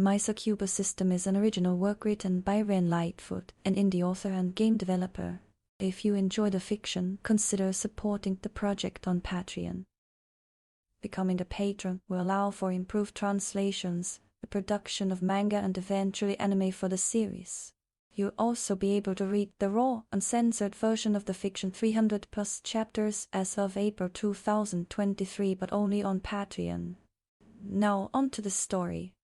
My Succubus System is an original work written by Ren Lightfoot, an indie author and game developer. If you enjoy the fiction, consider supporting the project on Patreon. Becoming a patron will allow for improved translations, the production of manga and eventually anime for the series. You'll also be able to read the raw, uncensored version of the fiction 300 plus chapters as of April 2023, but only on Patreon. Now on to the story.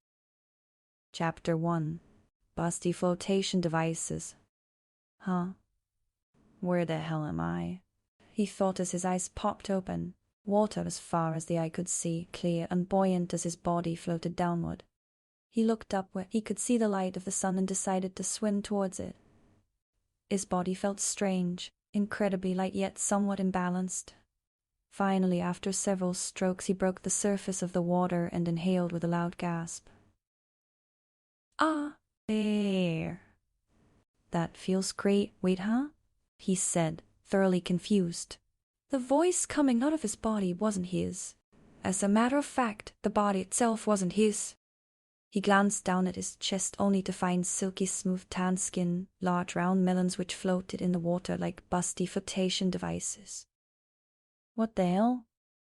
Chapter 1. Busty flotation devices. Huh? Where the hell am I? He thought as his eyes popped open. Water as far as the eye could see, clear and buoyant as his body floated downward. He looked up where he could see the light of the sun and decided to swim towards it. His body felt strange, incredibly light yet somewhat imbalanced. Finally, after several strokes, he broke the surface of the water and inhaled with a loud gasp. Ah, air. That feels great. Wait, huh? He said, thoroughly confused. The voice coming out of his body wasn't his. As a matter of fact, the body itself wasn't his. He glanced down at his chest only to find silky smooth tan skin, large round melons which floated in the water like busty flotation devices. What the hell?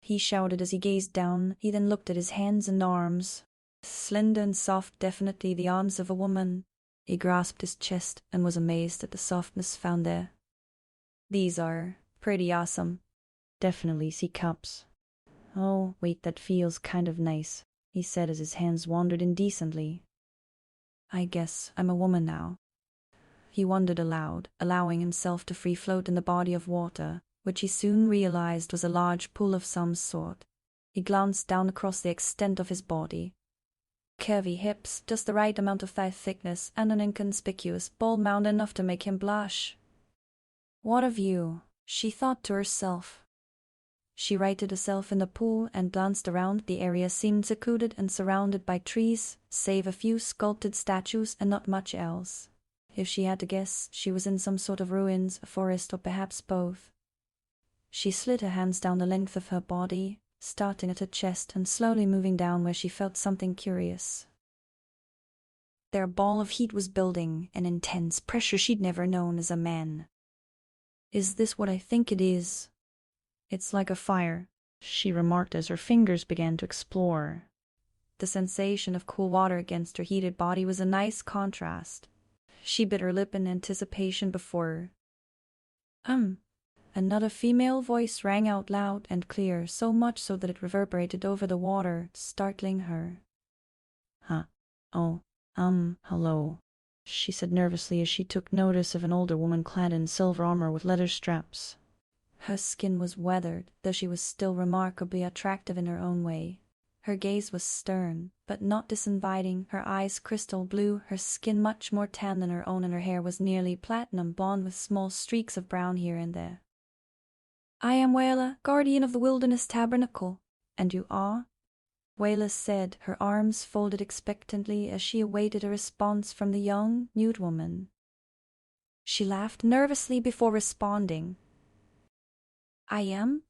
He shouted as he gazed down. He then looked at his hands and arms. Slender and soft, definitely the arms of a woman. He grasped his chest and was amazed at the softness found there. These are pretty awesome. Definitely sea cups. Oh, wait, that feels kind of nice, he said as his hands wandered indecently. I guess I'm a woman now. He wondered aloud, allowing himself to free float in the body of water, which he soon realized was a large pool of some sort. He glanced down across the extent of his body. Curvy hips, just the right amount of thigh thickness, and an inconspicuous bald mound enough to make him blush. What a view, she thought to herself. She righted herself in the pool and glanced around. The area seemed secluded and surrounded by trees, save a few sculpted statues and not much else. If she had to guess, she was in some sort of ruins, a forest, or perhaps both. She slid her hands down the length of her body, starting at her chest and slowly moving down where she felt something curious. Their ball of heat was building, an intense pressure she'd never known as a man. Is this what I think it is? It's like a fire, she remarked as her fingers began to explore. The sensation of cool water against her heated body was a nice contrast. She bit her lip in anticipation before. Another female voice rang out loud and clear, so much so that it reverberated over the water, startling her. Hello, she said nervously as she took notice of an older woman clad in silver armor with leather straps. Her skin was weathered, though she was still remarkably attractive in her own way. Her gaze was stern, but not disinviting, her eyes crystal blue, her skin much more tan than her own, and her hair was nearly platinum blonde with small streaks of brown here and there. I am Wayla, guardian of the Wilderness Tabernacle. And you are? Wayla said, her arms folded expectantly as she awaited a response from the young, nude woman. She laughed nervously before responding. I am?